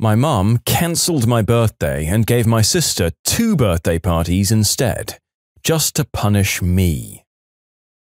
My mum cancelled my birthday and gave my sister 2 birthday parties instead, just to punish me.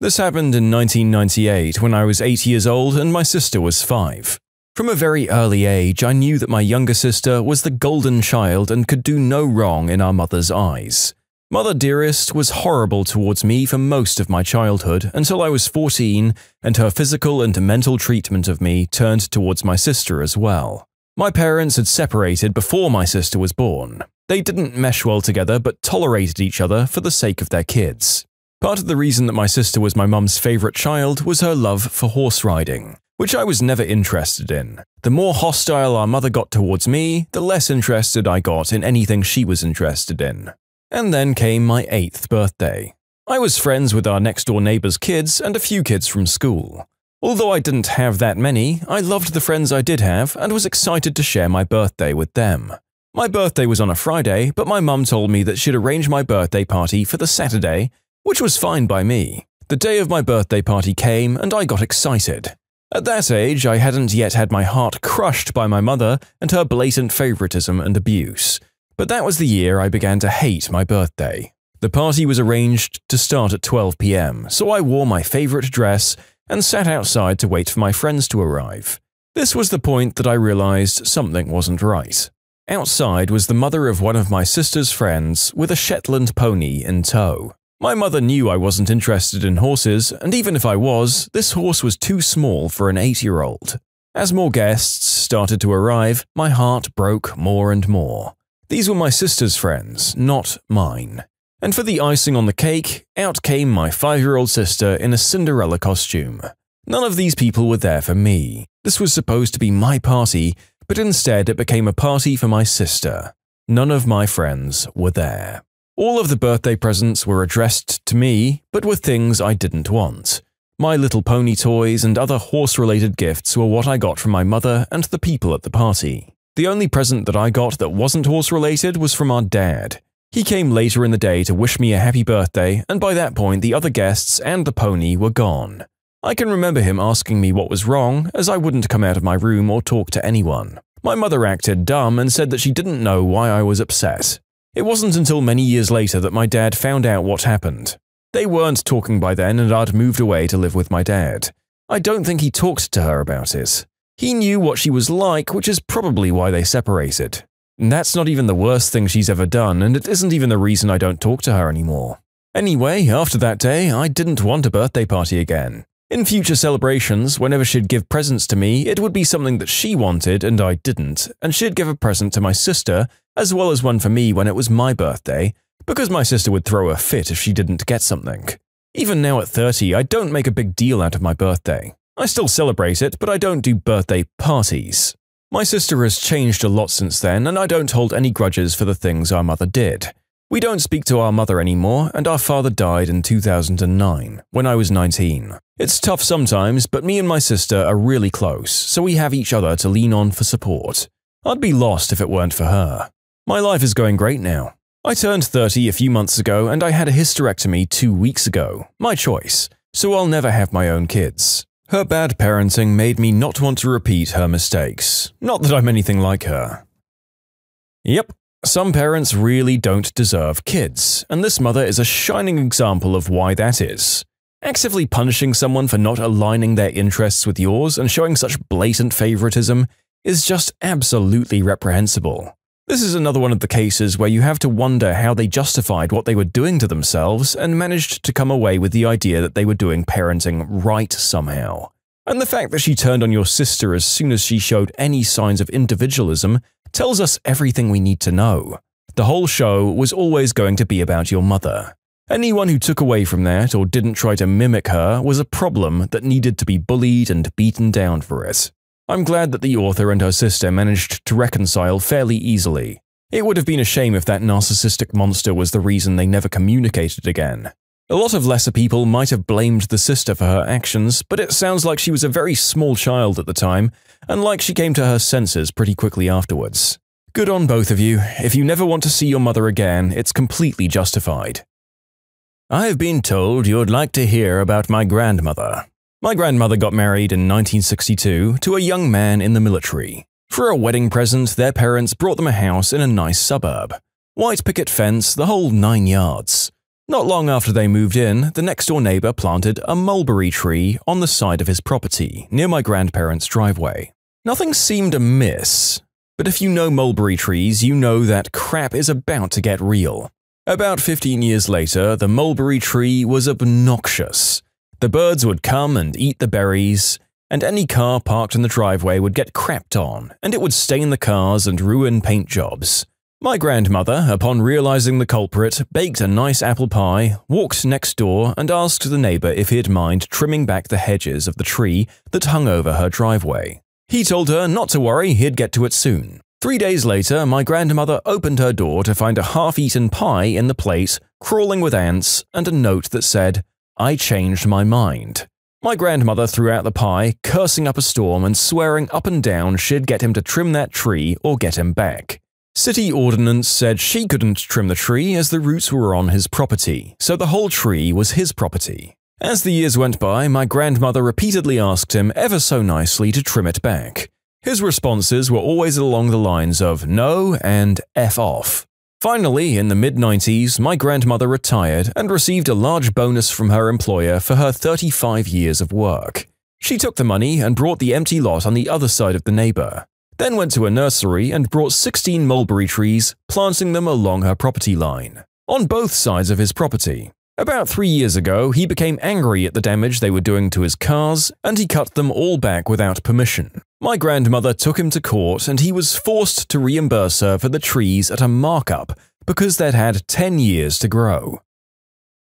This happened in 1998 when I was 8 years old and my sister was 5. From a very early age, I knew that my younger sister was the golden child and could do no wrong in our mother's eyes. Mother Dearest was horrible towards me for most of my childhood until I was 14 and her physical and mental treatment of me turned towards my sister as well. My parents had separated before my sister was born. They didn't mesh well together but tolerated each other for the sake of their kids. Part of the reason that my sister was my mum's favourite child was her love for horse riding, which I was never interested in. The more hostile our mother got towards me, the less interested I got in anything she was interested in. And then came my 8th birthday. I was friends with our next-door neighbour's kids and a few kids from school. Although I didn't have that many, I loved the friends I did have and was excited to share my birthday with them. My birthday was on a Friday, but my mum told me that she'd arrange my birthday party for the Saturday, which was fine by me. The day of my birthday party came and I got excited. At that age, I hadn't yet had my heart crushed by my mother and her blatant favoritism and abuse. But that was the year I began to hate my birthday. The party was arranged to start at 12 p.m, so I wore my favorite dress and sat outside to wait for my friends to arrive. This was the point that I realized something wasn't right. Outside was the mother of one of my sister's friends with a Shetland pony in tow. My mother knew I wasn't interested in horses, and even if I was, this horse was too small for an 8-year-old. As more guests started to arrive, my heart broke more and more. These were my sister's friends, not mine. And for the icing on the cake, out came my 5-year-old sister in a Cinderella costume. None of these people were there for me. This was supposed to be my party, but instead it became a party for my sister. None of my friends were there. All of the birthday presents were addressed to me, but were things I didn't want. My Little Pony toys and other horse-related gifts were what I got from my mother and the people at the party. The only present that I got that wasn't horse-related was from our dad. He came later in the day to wish me a happy birthday, and by that point the other guests and the pony were gone. I can remember him asking me what was wrong, as I wouldn't come out of my room or talk to anyone. My mother acted dumb and said that she didn't know why I was upset. It wasn't until many years later that my dad found out what happened. They weren't talking by then and I'd moved away to live with my dad. I don't think he talked to her about it. He knew what she was like, which is probably why they separated. And that's not even the worst thing she's ever done, and it isn't even the reason I don't talk to her anymore. Anyway, after that day, I didn't want a birthday party again. In future celebrations, whenever she'd give presents to me, it would be something that she wanted and I didn't, and she'd give a present to my sister, as well as one for me when it was my birthday, because my sister would throw a fit if she didn't get something. Even now at 30, I don't make a big deal out of my birthday. I still celebrate it, but I don't do birthday parties. My sister has changed a lot since then, and I don't hold any grudges for the things our mother did. We don't speak to our mother anymore, and our father died in 2009, when I was 19. It's tough sometimes, but me and my sister are really close, so we have each other to lean on for support. I'd be lost if it weren't for her. My life is going great now. I turned 30 a few months ago, and I had a hysterectomy 2 weeks ago. My choice, so I'll never have my own kids. Her bad parenting made me not want to repeat her mistakes. Not that I'm anything like her. Yep, some parents really don't deserve kids, and this mother is a shining example of why that is. Actively punishing someone for not aligning their interests with yours and showing such blatant favoritism is just absolutely reprehensible. This is another one of the cases where you have to wonder how they justified what they were doing to themselves and managed to come away with the idea that they were doing parenting right somehow. And the fact that she turned on your sister as soon as she showed any signs of individualism tells us everything we need to know. The whole show was always going to be about your mother. Anyone who took away from that or didn't try to mimic her was a problem that needed to be bullied and beaten down for it. I'm glad that the author and her sister managed to reconcile fairly easily. It would have been a shame if that narcissistic monster was the reason they never communicated again. A lot of lesser people might have blamed the sister for her actions, but it sounds like she was a very small child at the time, and like she came to her senses pretty quickly afterwards. Good on both of you. If you never want to see your mother again, it's completely justified. I've been told you'd like to hear about my grandmother. My grandmother got married in 1962 to a young man in the military. For a wedding present, their parents brought them a house in a nice suburb. White picket fence, the whole 9 yards. Not long after they moved in, the next-door neighbor planted a mulberry tree on the side of his property, near my grandparents' driveway. Nothing seemed amiss, but if you know mulberry trees, you know that crap is about to get real. About 15 years later, the mulberry tree was obnoxious. The birds would come and eat the berries, and any car parked in the driveway would get crapped on, and it would stain the cars and ruin paint jobs. My grandmother, upon realizing the culprit, baked a nice apple pie, walked next door, and asked the neighbor if he'd mind trimming back the hedges of the tree that hung over her driveway. He told her not to worry, he'd get to it soon. 3 days later, my grandmother opened her door to find a half-eaten pie in the plate, crawling with ants, and a note that said, "I changed my mind." My grandmother threw out the pie, cursing up a storm and swearing up and down she'd get him to trim that tree or get him back. City ordinance said she couldn't trim the tree as the roots were on his property, so the whole tree was his property. As the years went by, my grandmother repeatedly asked him ever so nicely to trim it back. His responses were always along the lines of no and F off. Finally, in the mid-90s, my grandmother retired and received a large bonus from her employer for her 35 years of work. She took the money and brought the empty lot on the other side of the neighbor. Then went to a nursery and brought 16 mulberry trees, planting them along her property line, on both sides of his property. About 3 years ago, he became angry at the damage they were doing to his cars, and he cut them all back without permission. My grandmother took him to court, and he was forced to reimburse her for the trees at a markup because they'd had 10 years to grow.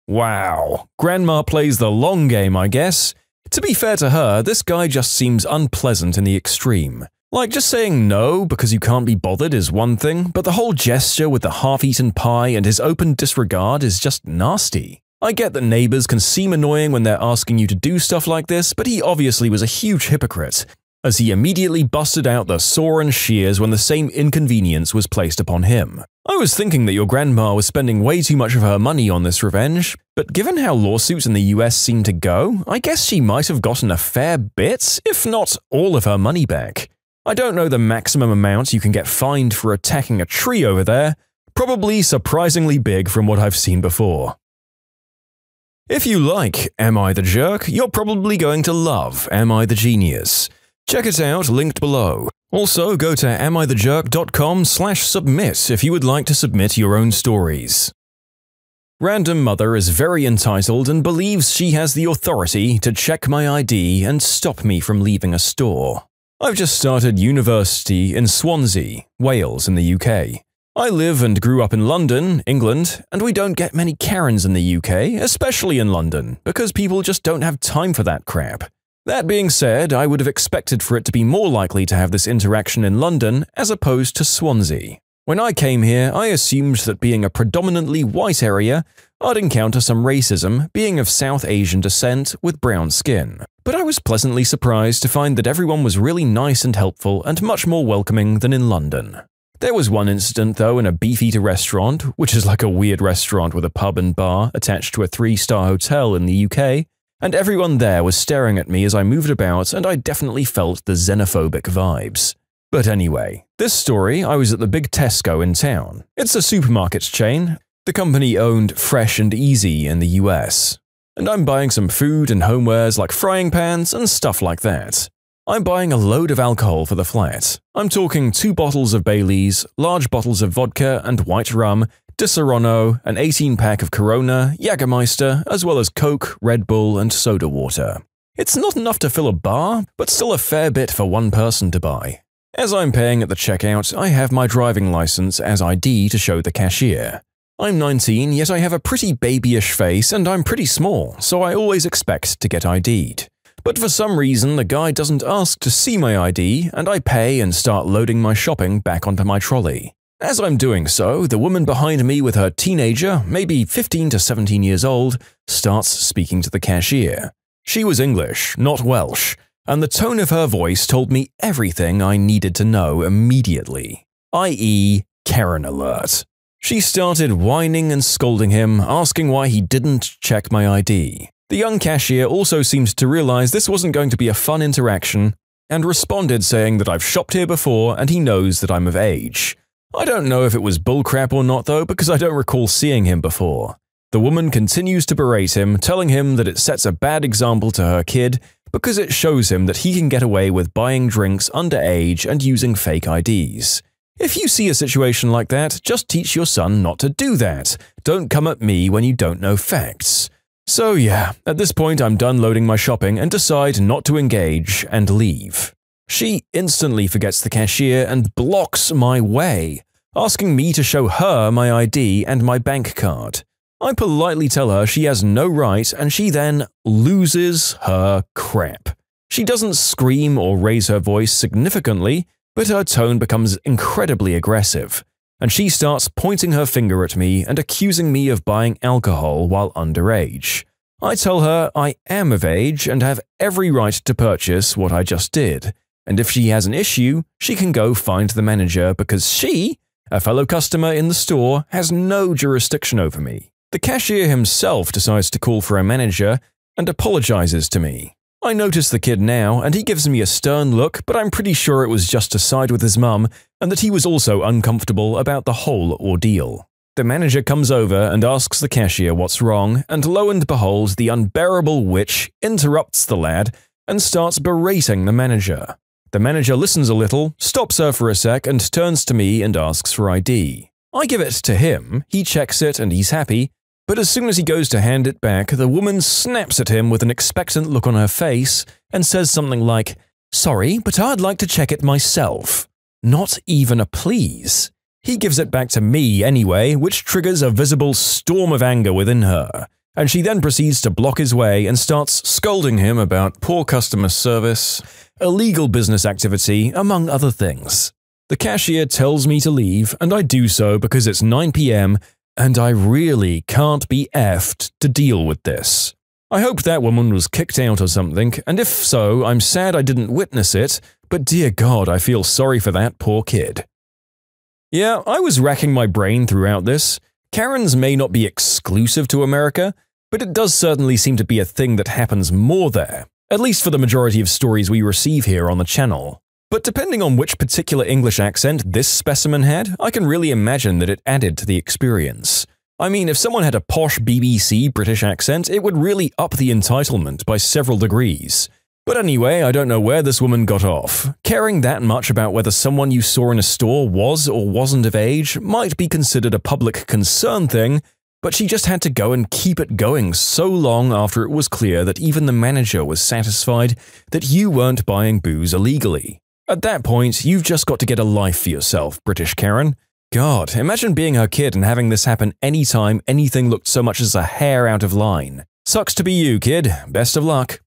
Wow, Grandma plays the long game, I guess. To be fair to her, this guy just seems unpleasant in the extreme. Like, just saying no because you can't be bothered is one thing, but the whole gesture with the half-eaten pie and his open disregard is just nasty. I get that neighbors can seem annoying when they're asking you to do stuff like this, but he obviously was a huge hypocrite, as he immediately busted out the saw and shears when the same inconvenience was placed upon him. I was thinking that your grandma was spending way too much of her money on this revenge, but given how lawsuits in the US seem to go, I guess she might have gotten a fair bit, if not all of her money back. I don't know the maximum amount you can get fined for attacking a tree over there, probably surprisingly big from what I've seen before. If you like Am I the Jerk, you're probably going to love Am I the Genius. Check it out, linked below. Also, go to amithejerk.com/submit if you would like to submit your own stories. Random mother is very entitled and believes she has the authority to check my ID and stop me from leaving a store. I've just started university in Swansea, Wales in the UK. I live and grew up in London, England, and we don't get many Karens in the UK, especially in London, because people just don't have time for that crap. That being said, I would have expected for it to be more likely to have this interaction in London as opposed to Swansea. When I came here, I assumed that being a predominantly white area, I'd encounter some racism, being of South Asian descent with brown skin. But I was pleasantly surprised to find that everyone was really nice and helpful and much more welcoming than in London. There was one incident, though, in a Beefeater restaurant, which is like a weird restaurant with a pub and bar attached to a 3-star hotel in the UK, and everyone there was staring at me as I moved about, and I definitely felt the xenophobic vibes. But anyway, this story, I was at the big Tesco in town. It's a supermarket chain. The company owned Fresh and Easy in the US. And I'm buying some food and homewares like frying pans and stuff like that. I'm buying a load of alcohol for the flat. I'm talking 2 bottles of Baileys, large bottles of vodka and white rum, Disaronno, an 18-pack of Corona, Jägermeister, as well as Coke, Red Bull, and soda water. It's not enough to fill a bar, but still a fair bit for one person to buy. As I'm paying at the checkout, I have my driving license as ID to show the cashier. I'm 19, yet I have a pretty babyish face and I'm pretty small, so I always expect to get ID'd. But for some reason, the guy doesn't ask to see my ID, and I pay and start loading my shopping back onto my trolley. As I'm doing so, the woman behind me with her teenager, maybe 15 to 17 years old, starts speaking to the cashier. She was English, not Welsh, and the tone of her voice told me everything I needed to know immediately, i.e. Karen alert. She started whining and scolding him, asking why he didn't check my ID. The young cashier also seemed to realize this wasn't going to be a fun interaction, and responded saying that I've shopped here before and he knows that I'm of age. I don't know if it was bullcrap or not though, because I don't recall seeing him before. The woman continues to berate him, telling him that it sets a bad example to her kid because it shows him that he can get away with buying drinks underage and using fake IDs. If you see a situation like that, just teach your son not to do that. Don't come at me when you don't know facts. So yeah, at this point I'm done loading my shopping and decide not to engage and leave. She instantly forgets the cashier and blocks my way, asking me to show her my ID and my bank card. I politely tell her she has no right and she then loses her crap. She doesn't scream or raise her voice significantly, but her tone becomes incredibly aggressive, and she starts pointing her finger at me and accusing me of buying alcohol while underage. I tell her I am of age and have every right to purchase what I just did, and if she has an issue, she can go find the manager because she, a fellow customer in the store, has no jurisdiction over me. The cashier himself decides to call for a manager and apologizes to me. I notice the kid now and he gives me a stern look, but I'm pretty sure it was just to side with his mum and that he was also uncomfortable about the whole ordeal. The manager comes over and asks the cashier what's wrong, and lo and behold, the unbearable witch interrupts the lad and starts berating the manager. The manager listens a little, stops her for a sec and turns to me and asks for ID. I give it to him, he checks it and he's happy, but as soon as he goes to hand it back, the woman snaps at him with an expectant look on her face and says something like, "Sorry, but I'd like to check it myself." Not even a please. He gives it back to me anyway, which triggers a visible storm of anger within her, and she then proceeds to block his way and starts scolding him about poor customer service, illegal business activity, among other things. The cashier tells me to leave, and I do so because it's 9 p.m. and I really can't be effed to deal with this. I hope that woman was kicked out or something, and if so, I'm sad I didn't witness it, but dear God, I feel sorry for that poor kid. Yeah, I was racking my brain throughout this. Karens may not be exclusive to America, but it does certainly seem to be a thing that happens more there, at least for the majority of stories we receive here on the channel. But depending on which particular English accent this specimen had, I can really imagine that it added to the experience. I mean, if someone had a posh BBC British accent, it would really up the entitlement by several degrees. But anyway, I don't know where this woman got off. Caring that much about whether someone you saw in a store was or wasn't of age might be considered a public concern thing, but she just had to go and keep it going so long after it was clear that even the manager was satisfied that you weren't buying booze illegally. At that point, you've just got to get a life for yourself, British Karen. God, imagine being her kid and having this happen anytime anything looked so much as a hair out of line. Sucks to be you, kid. Best of luck.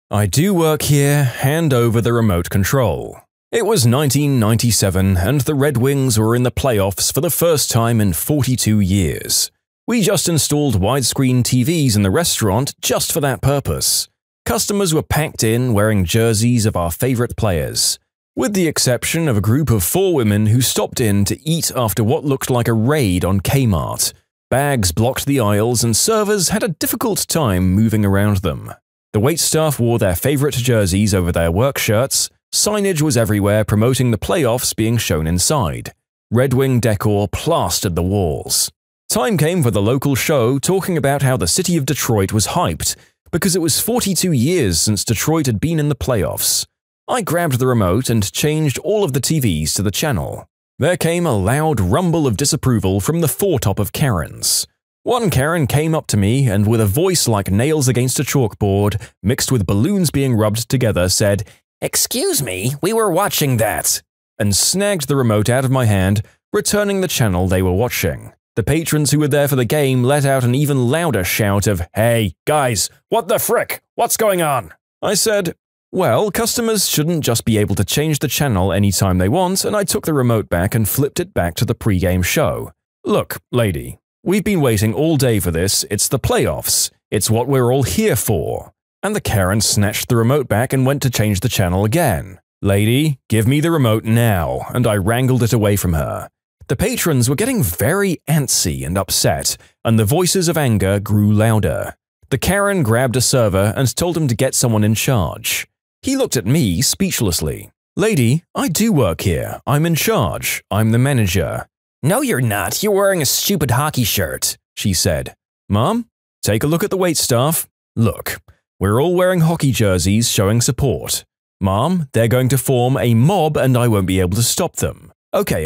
I do work here, hand over the remote control. It was 1997 and the Red Wings were in the playoffs for the first time in 42 years. We just installed widescreen TVs in the restaurant just for that purpose. Customers were packed in wearing jerseys of our favorite players, with the exception of a group of 4 women who stopped in to eat after what looked like a raid on Kmart. Bags blocked the aisles and servers had a difficult time moving around them. The waitstaff wore their favorite jerseys over their work shirts, signage was everywhere promoting the playoffs being shown inside. Red Wing decor plastered the walls. Time came for the local show talking about how the city of Detroit was hyped, because it was 42 years since Detroit had been in the playoffs. I grabbed the remote and changed all of the TVs to the channel. There came a loud rumble of disapproval from the foretop of Karens. One Karen came up to me and with a voice like nails against a chalkboard, mixed with balloons being rubbed together, said, "Excuse me, we were watching that," and snagged the remote out of my hand, returning the channel they were watching. The patrons who were there for the game let out an even louder shout of, "Hey, guys, what the frick? What's going on?" I said, well, customers shouldn't just be able to change the channel anytime they want, and I took the remote back and flipped it back to the pre-game show. Look, lady, we've been waiting all day for this, it's the playoffs, it's what we're all here for. And the Karen snatched the remote back and went to change the channel again. Lady, give me the remote now, and I wrangled it away from her. The patrons were getting very antsy and upset, and the voices of anger grew louder. The Karen grabbed a server and told him to get someone in charge. He looked at me speechlessly. "Lady, I do work here. I'm in charge. I'm the manager." "No, you're not. You're wearing a stupid hockey shirt," she said. "Mom, take a look at the waitstaff. Look, we're all wearing hockey jerseys showing support. Mom, they're going to form a mob and I won't be able to stop them. Okay.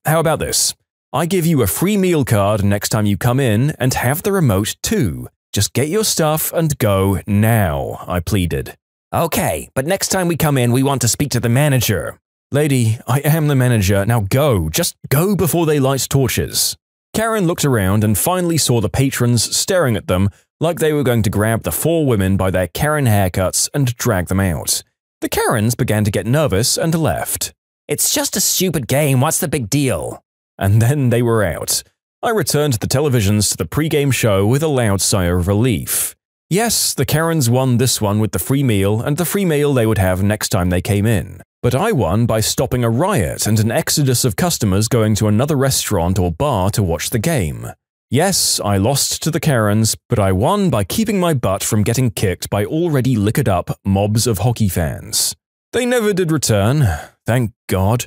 How about this? I give you a free meal card next time you come in and have the remote too. Just get your stuff and go now," I pleaded. "Okay, but next time we come in, we want to speak to the manager." "Lady, I am the manager. Now go. Just go before they light torches." Karen looked around and finally saw the patrons staring at them like they were going to grab the 4 women by their Karen haircuts and drag them out. The Karens began to get nervous and left. "It's just a stupid game. What's the big deal?" And then they were out. I returned the televisions to the pre-game show with a loud sigh of relief. Yes, the Karens won this one with the free meal and the free meal they would have next time they came in. But I won by stopping a riot and an exodus of customers going to another restaurant or bar to watch the game. Yes, I lost to the Karens, but I won by keeping my butt from getting kicked by already liquored up mobs of hockey fans. They never did return, thank God.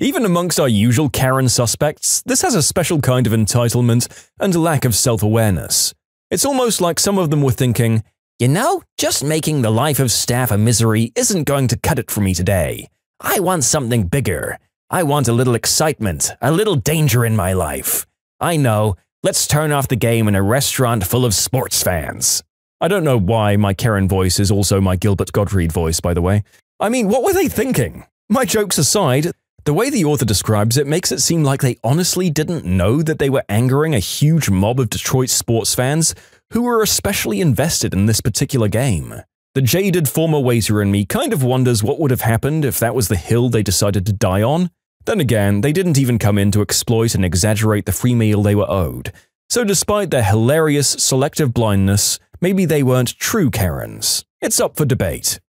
Even amongst our usual Karen suspects, this has a special kind of entitlement and lack of self-awareness. It's almost like some of them were thinking, "You know, just making the life of staff a misery isn't going to cut it for me today. I want something bigger. I want a little excitement, a little danger in my life. I know, let's turn off the game in a restaurant full of sports fans." I don't know why my Karen voice is also my Gilbert Gottfried voice, by the way. I mean, what were they thinking? My jokes aside, the way the author describes it makes it seem like they honestly didn't know that they were angering a huge mob of Detroit sports fans who were especially invested in this particular game. The jaded former waiter in me kind of wonders what would have happened if that was the hill they decided to die on. Then again, they didn't even come in to exploit and exaggerate the free meal they were owed. So despite their hilarious selective blindness, maybe they weren't true Karens. It's up for debate.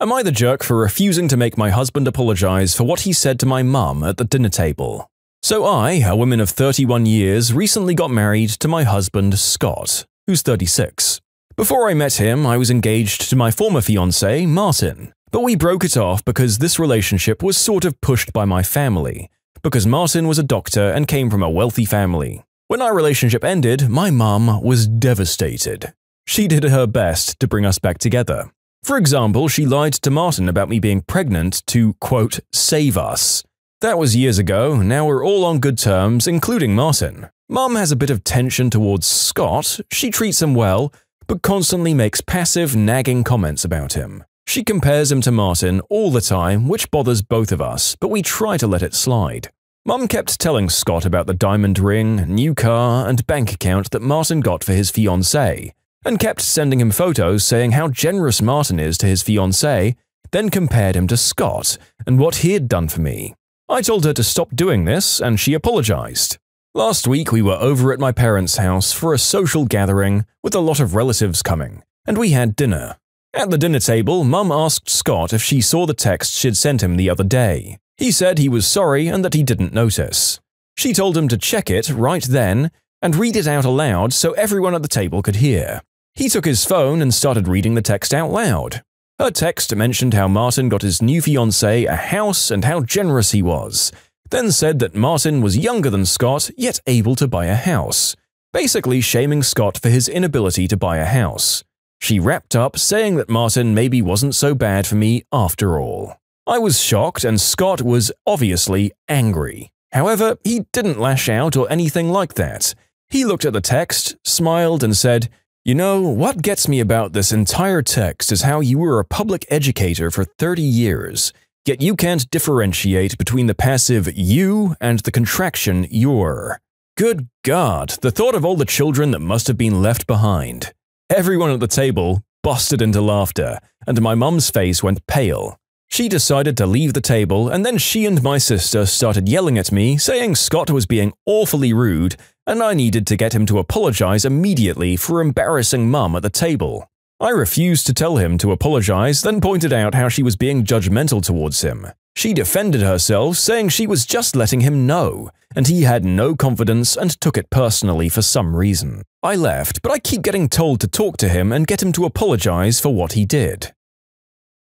Am I the jerk for refusing to make my husband apologize for what he said to my mum at the dinner table? So I, a woman of 31 years, recently got married to my husband, Scott, who's 36. Before I met him, I was engaged to my former fiancé, Martin, but we broke it off because this relationship was sort of pushed by my family, because Martin was a doctor and came from a wealthy family. When our relationship ended, my mum was devastated. She did her best to bring us back together. For example, she lied to Martin about me being pregnant to, quote, save us. That was years ago, now we're all on good terms, including Martin. Mum has a bit of tension towards Scott, she treats him well, but constantly makes passive, nagging comments about him. She compares him to Martin all the time, which bothers both of us, but we try to let it slide. Mum kept telling Scott about the diamond ring, new car, and bank account that Martin got for his fiancée, and kept sending him photos saying how generous Martin is to his fiancée, then compared him to Scott and what he had done for me. I told her to stop doing this, and she apologized. Last week we were over at my parents' house for a social gathering with a lot of relatives coming, and we had dinner. At the dinner table, Mum asked Scott if she saw the text she'd sent him the other day. He said he was sorry and that he didn't notice. She told him to check it right then and read it out aloud so everyone at the table could hear. He took his phone and started reading the text out loud. Her text mentioned how Martin got his new fiancée a house and how generous he was, then said that Martin was younger than Scott yet able to buy a house, basically shaming Scott for his inability to buy a house. She wrapped up saying that Martin maybe wasn't so bad for me after all. I was shocked and Scott was obviously angry. However, he didn't lash out or anything like that. He looked at the text, smiled and said, "You know, what gets me about this entire text is how you were a public educator for 30 years, yet you can't differentiate between the passive you and the contraction you're. Good God, the thought of all the children that must have been left behind." Everyone at the table busted into laughter, and my mum's face went pale. She decided to leave the table, and then she and my sister started yelling at me, saying Scott was being awfully rude, and I needed to get him to apologize immediately for embarrassing Mum at the table. I refused to tell him to apologize, then pointed out how she was being judgmental towards him. She defended herself, saying she was just letting him know, and he had no confidence and took it personally for some reason. I left, but I keep getting told to talk to him and get him to apologize for what he did.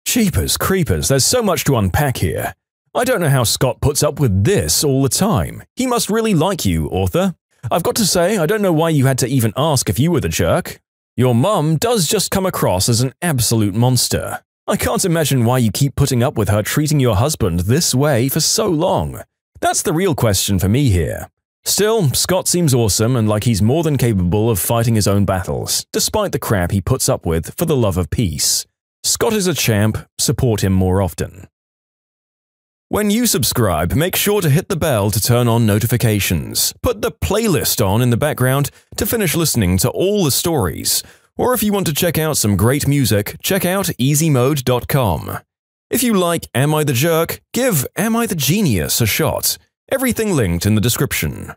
Jeepers creepers, there's so much to unpack here. I don't know how Scott puts up with this all the time. He must really like you, author. I've got to say, I don't know why you had to even ask if you were the jerk. Your mum does just come across as an absolute monster. I can't imagine why you keep putting up with her treating your husband this way for so long. That's the real question for me here. Still, Scott seems awesome and like he's more than capable of fighting his own battles, despite the crap he puts up with for the love of peace. Scott is a champ, support him more often. When you subscribe, make sure to hit the bell to turn on notifications. Put the playlist on in the background to finish listening to all the stories. Or if you want to check out some great music, check out easymode.com. If you like Am I the Jerk, give Am I the Genius a shot. Everything linked in the description.